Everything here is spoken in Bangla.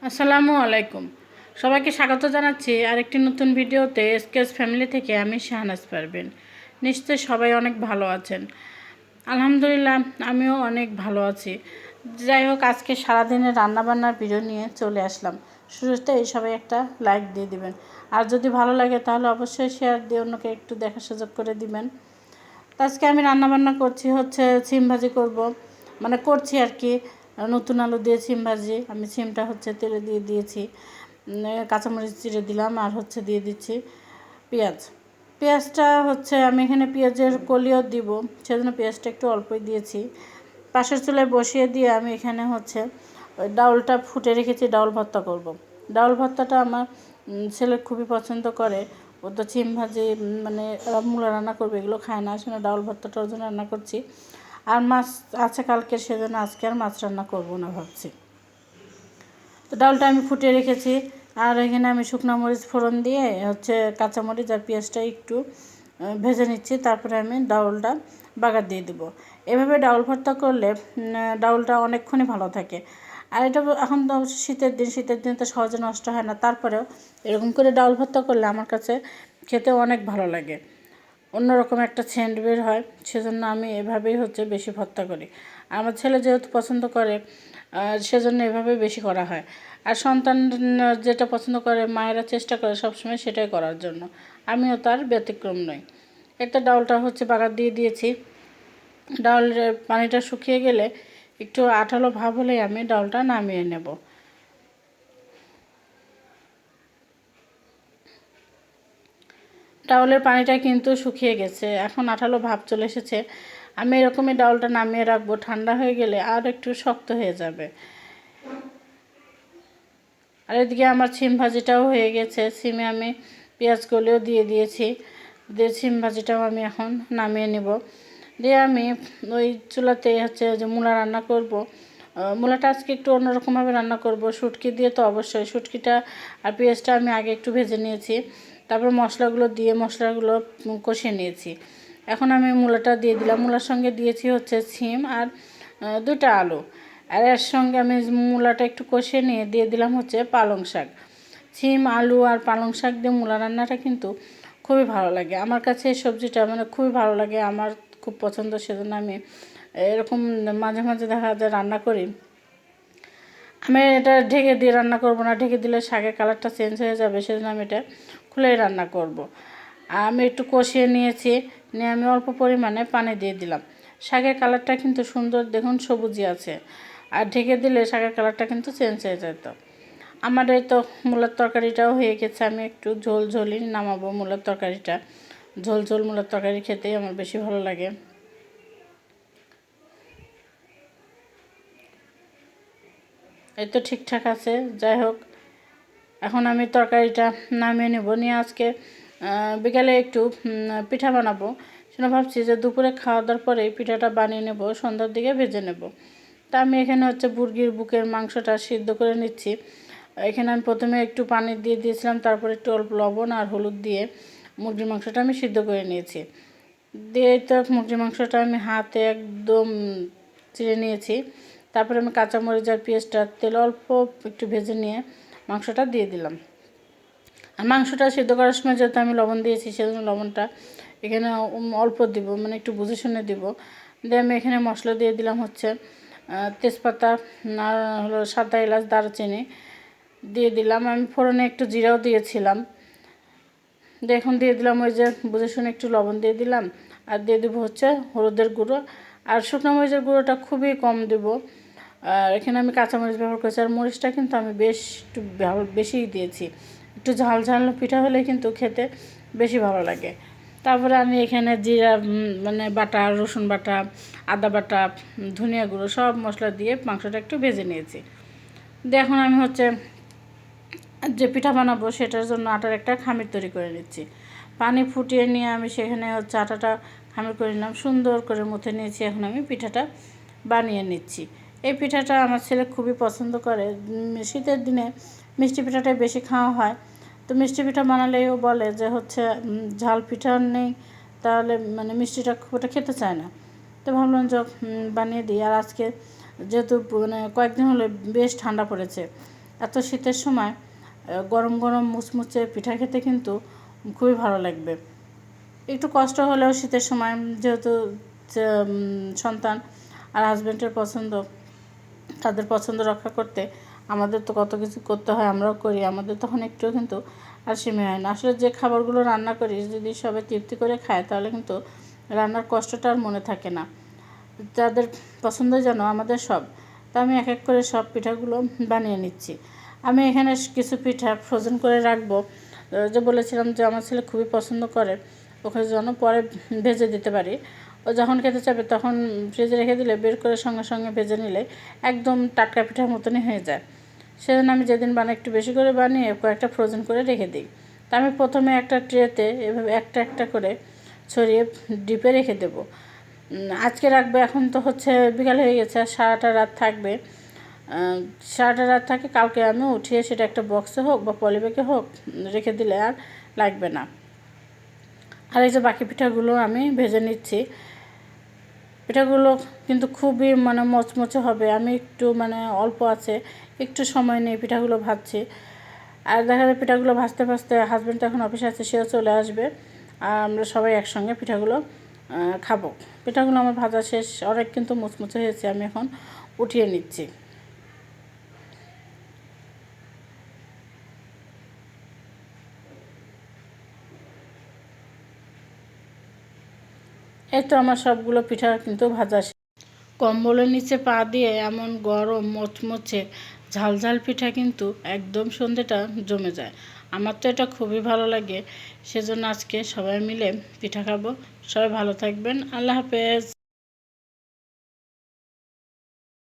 আসসালামু আলাইকুম। সবাইকে স্বাগত জানাচ্ছি আরেকটি নতুন ভিডিওতে। এসকেএস ফ্যামিলি থেকে আমি শাহনাজ পারভীন। নিশ্চয়ই সবাই অনেক ভালো আছেন। আলহামদুলিল্লাহ আমিও অনেক ভালো আছি। যাই হোক, আজকে সারাদিনের রান্নাবান্নার ভিডিও নিয়ে চলে আসলাম। শুরুতেই সবাই একটা লাইক দিয়ে দিবেন, আর যদি ভালো লাগে তাহলে অবশ্যই শেয়ার দিয়ে অন্যকে একটু দেখার সুযোগ করে দিবেন। তো আজকে আমি রান্নাবান্না করছি হচ্ছে সিম ভাজি করব, করছি আর কি। নতুন আলু দিয়ে সিম ভাজি। আমি সিমটা হচ্ছে তেলে দিয়ে দিয়েছি, কাঁচামরিচ চিড়ে দিলাম, আর হচ্ছে দিয়ে দিচ্ছি পেঁয়াজ। পেঁয়াজটা হচ্ছে আমি এখানে পেঁয়াজের কলিও দিব, সেজন্য পেঁয়াজটা একটু অল্পই দিয়েছি। পাশের চুলায় বসিয়ে দিয়ে আমি এখানে হচ্ছে ওই ডাউলটা ফুটে রেখেছি, ডাউল ভর্তা করব। ডাউল ভর্তাটা আমার ছেলে খুবই পছন্দ করে। ও তো সিম ভাজি মূলা রান্না করবে, এগুলো খায় না, আসলে ডাউল ভর্তাটার জন্য রান্না করছি। আর মাছ আছে কালকের, সেজন্য আজকে আর মাছ রান্না করব না ভাবছি। তো ডাউলটা আমি ফুটিয়ে রেখেছি, আর এখানে আমি শুকনো মরিচ ফোড়ন দিয়ে হচ্ছে কাঁচামরিচ আর পেঁয়াজটা একটু ভেজে নিচ্ছি। তারপরে আমি ডাউলটা বাগার দিয়ে দেবো। এভাবে ডাউল ভর্তা করলে ডাউলটা অনেকক্ষণই ভালো থাকে। আর এটা এখন তো শীতের দিন তো সহজে নষ্ট হয় না, তারপরেও এরকম করে ডাউল ভর্তা করলে আমার কাছে খেতে অনেক ভালো লাগে, অন্যরকম একটা সেন্ট বের হয়। সেজন্য আমি এভাবেই হচ্ছে বেশি ভর্তা করি। আমার ছেলে যেহেতু পছন্দ করে, সেজন্য এভাবে বেশি করা হয়। আর সন্তান যেটা পছন্দ করে, মায়েরা চেষ্টা করে সবসময় সেটাই করার জন্য। আমিও তার ব্যতিক্রম নই। একটা ডাউলটা হচ্ছে বাগার দিয়ে দিয়েছি। ডাউলের পানিটা শুকিয়ে গেলে একটু আঠালো ভাব হলেই আমি ডাউলটা নামিয়ে নেব। ডাউলের পানিটা কিন্তু শুকিয়ে গেছে, এখন আঠালো ভাব চলে এসেছে। আমি এরকমই ডাউলটা নামিয়ে রাখবো, ঠান্ডা হয়ে গেলে আর একটু শক্ত হয়ে যাবে। আর এদিকে আমার সিম ভাজিটাও হয়ে গেছে। সিমে আমি পেঁয়াজগুলিও দিয়ে দিয়েছি। দিয়ে সিম ভাজিটাও আমি এখন নামিয়ে নেব। দিয়ে আমি ওই চুলাতে হচ্ছে যে মূলা রান্না করব। মূলাটা আজকে একটু অন্যরকমভাবে রান্না করব, শুটকি দিয়ে। তো অবশ্যই শুটকিটা আর পেঁয়াজটা আমি আগে একটু ভেজে নিয়েছি, তারপর মশলাগুলো দিয়ে মশলাগুলো কষিয়ে নিয়েছি। এখন আমি মূলাটা দিয়ে দিলাম। মূলার সঙ্গে দিয়েছি হচ্ছে সিম আর 2টা আলু। আর এর সঙ্গে আমি মূলাটা একটু কষিয়ে নিয়ে দিয়ে দিলাম হচ্ছে পালং শাক। সিম আলু আর পালং শাক দিয়ে মূলা রান্নাটা কিন্তু খুবই ভালো লাগে আমার কাছে। এই সবজিটা খুবই ভালো লাগে, আমার খুব পছন্দ। সেজন্য আমি এরকম মাঝে মাঝে দেখা যায় রান্না করি। আমি এটা ঢেকে দিয়ে রান্না করব না, ঢেকে দিলে শাকের কালারটা চেঞ্জ হয়ে যাবে, সেজন্য আমি এটা খুলেই রান্না করব। আমি একটু কষিয়ে নিয়েছি, নিয়ে আমি অল্প পরিমাণে পানি দিয়ে দিলাম। শাকের কালারটা কিন্তু সুন্দর, দেখুন সবুজই আছে। আর ঢেকে দিলে শাকের কালারটা কিন্তু চেঞ্জ হয়ে যেত। আমার এই তো মূলার তরকারিটাও হয়ে গেছে। আমি একটু ঝোল ঝোলই নামাবো মূলার তরকারিটা। ঝোল ঝোল মূলার তরকারি খেতেই আমার বেশি ভালো লাগে। এই তো ঠিকঠাক আছে। যাই হোক, এখন আমি তরকারিটা নামিয়ে নেব। নিয়ে আজকে বিকালে একটু পিঠা বানাবো। সেটা ভাবছি যে দুপুরে খাওয়া দাওয়ার পরে পিঠাটা বানিয়ে নেব, সন্ধ্যার দিকে ভেজে নেব। তা আমি এখানে হচ্ছে মুরগির বুকের মাংসটা সিদ্ধ করে নিচ্ছি। এখানে আমি প্রথমে একটু পানি দিয়ে দিয়েছিলাম, তারপর একটু অল্প লবণ আর হলুদ দিয়ে মুরগির মাংসটা আমি সিদ্ধ করে নিয়েছি। দিয়ে তো মুরগির মাংসটা আমি হাতে একদম চিড়ে নিয়েছি। তারপরে আমি কাঁচামরিচ আর পেঁয়াজটা তেল অল্প একটু ভেজে নিয়ে মাংসটা দিয়ে দিলাম। আর মাংসটা সিদ্ধ করার সময় যেহেতু আমি লবণ দিয়েছি, সেজন্য লবণটা এখানে অল্প দিব, একটু বুঝে শুনে দিব। দিয়ে আমি এখানে মশলা দিয়ে দিলাম হচ্ছে তেজপাতা আর হলো সাদা এলাচ, দারুচিনি দিয়ে দিলাম। আমি ফোড়নে একটু জিরাও দিয়েছিলাম। এখন দিয়ে দিলাম ওই যে বুঝে শুনে একটু লবণ দিয়ে দিলাম। আর দিয়ে দেবো হচ্ছে হলুদের গুঁড়ো, আর শুকনো মরিচের গুঁড়োটা খুবই কম দেব। আর এখানে আমি কাঁচামরিচ ব্যবহার করেছি, আর মরিচটা কিন্তু আমি একটু বেশিই দিয়েছি। একটু ঝাল ঝাল পিঠা হলে কিন্তু খেতে বেশি ভালো লাগে। তারপরে আমি এখানে জিরা বাটা, রসুন বাটা, আদা বাটা, ধনিয়া গুঁড়ো সব মশলা দিয়ে মাংসটা একটু ভেজে নিয়েছি। দিয়ে এখন আমি হচ্ছে যে পিঠা বানাবো সেটার জন্য আটার একটা খামির তৈরি করে নিচ্ছি। পানি ফুটিয়ে নিয়ে আমি সেখানে হচ্ছে আটাটা খামির করে নিলাম, সুন্দর করে মুথে নিয়েছি। এখন আমি পিঠাটা বানিয়ে নিচ্ছি। এই পিঠাটা আমার ছেলে খুবই পছন্দ করে। শীতের দিনে মিষ্টি পিঠাটাই বেশি খাওয়া হয়। তো মিষ্টি পিঠা বানালেও বলে যে হচ্ছে ঝাল পিঠা নেই, তাহলে মিষ্টিটা খুব একটা খেতে চায় না। তো ভাবলাম যে বানিয়ে দিই। আর আজকে যেহেতু কয়েকদিন হলে বেশ ঠান্ডা পড়েছে, এত শীতের সময় গরম গরম মুচমুচে পিঠা খেতে কিন্তু খুবই ভালো লাগবে। একটু কষ্ট হলেও শীতের সময় যেহেতু সন্তান আর হাজব্যান্ডের পছন্দ, তাদের পছন্দ রক্ষা করতে আমাদের তো কত কিছু করতে হয়, আমরাও করি। আমাদের তখন একটুও কিন্তু আলসেমি হয় না। আসলে যে খাবারগুলো রান্না করি যদি সবাই তৃপ্তি করে খায় তাহলে কিন্তু রান্নার কষ্টটা আর মনে থাকে না। তাদের পছন্দ যেন আমাদের সব। তো আমি এক এক করে সব পিঠাগুলো বানিয়ে নিচ্ছি। আমি এখানে কিছু পিঠা ফ্রোজেন করে রাখবো, যে বলেছিলাম যে আমার ছেলে খুবই পছন্দ করে, ওকে যেন পরে ভেজে দিতে পারি। ও যখন খেতে চাবে তখন ফ্রিজে রেখে দিলে বের করে সঙ্গে সঙ্গে ভেজে নিলে একদম টাটকা পিঠার মতনই হয়ে যায়। সেজন্য আমি যেদিন বানাই একটু বেশি করে বানিয়ে কয়েকটা ফ্রোজেন করে রেখে দিই। তা আমি প্রথমে একটা ট্রেতে এভাবে একটা একটা করে ছড়িয়ে ডিপে রেখে দেবো। আজকে রাখবো, এখন তো হচ্ছে বিকাল হয়ে গেছে, আর সারাটা রাত থাকবে। সারাটা রাত থাকে, কালকে আমি উঠিয়ে সেটা একটা বক্সে হোক বা পলিব্যাগে হোক রেখে দিলে আর লাগবে না। আর এই যে বাকি পিঠাগুলো আমি ভেজে নিচ্ছি। পিঠাগুলো কিন্তু খুবই মচমচে হবে। আমি একটু অল্প আছে একটু সময় নিয়ে পিঠাগুলো ভাজছি। আর দেখা যায় পিঠাগুলো ভাজতে ভাজতে হাজব্যান্ড এখন অফিসে আছে, সেও চলে আসবে, আর আমরা সবাই একসঙ্গে পিঠাগুলো খাবো। পিঠাগুলো আমার ভাজা শেষ, অনেক কিন্তু মুচমুচে হয়েছে। আমি এখন উঠিয়ে নিচ্ছি। এই তো আমার সবগুলো পিঠা কিন্তু ভাজা শেষ। কম্বলের নিচে পা দিয়ে এমন গরম মচমচে ঝালঝাল পিঠা কিন্তু একদম সন্ধেটা জমে যায়। আমার তো এটা খুবই ভালো লাগে, সেজন্য আজকে সবাই মিলে পিঠা খাবো। সবাই ভালো থাকবেন। আল্লাহ হাফেজ।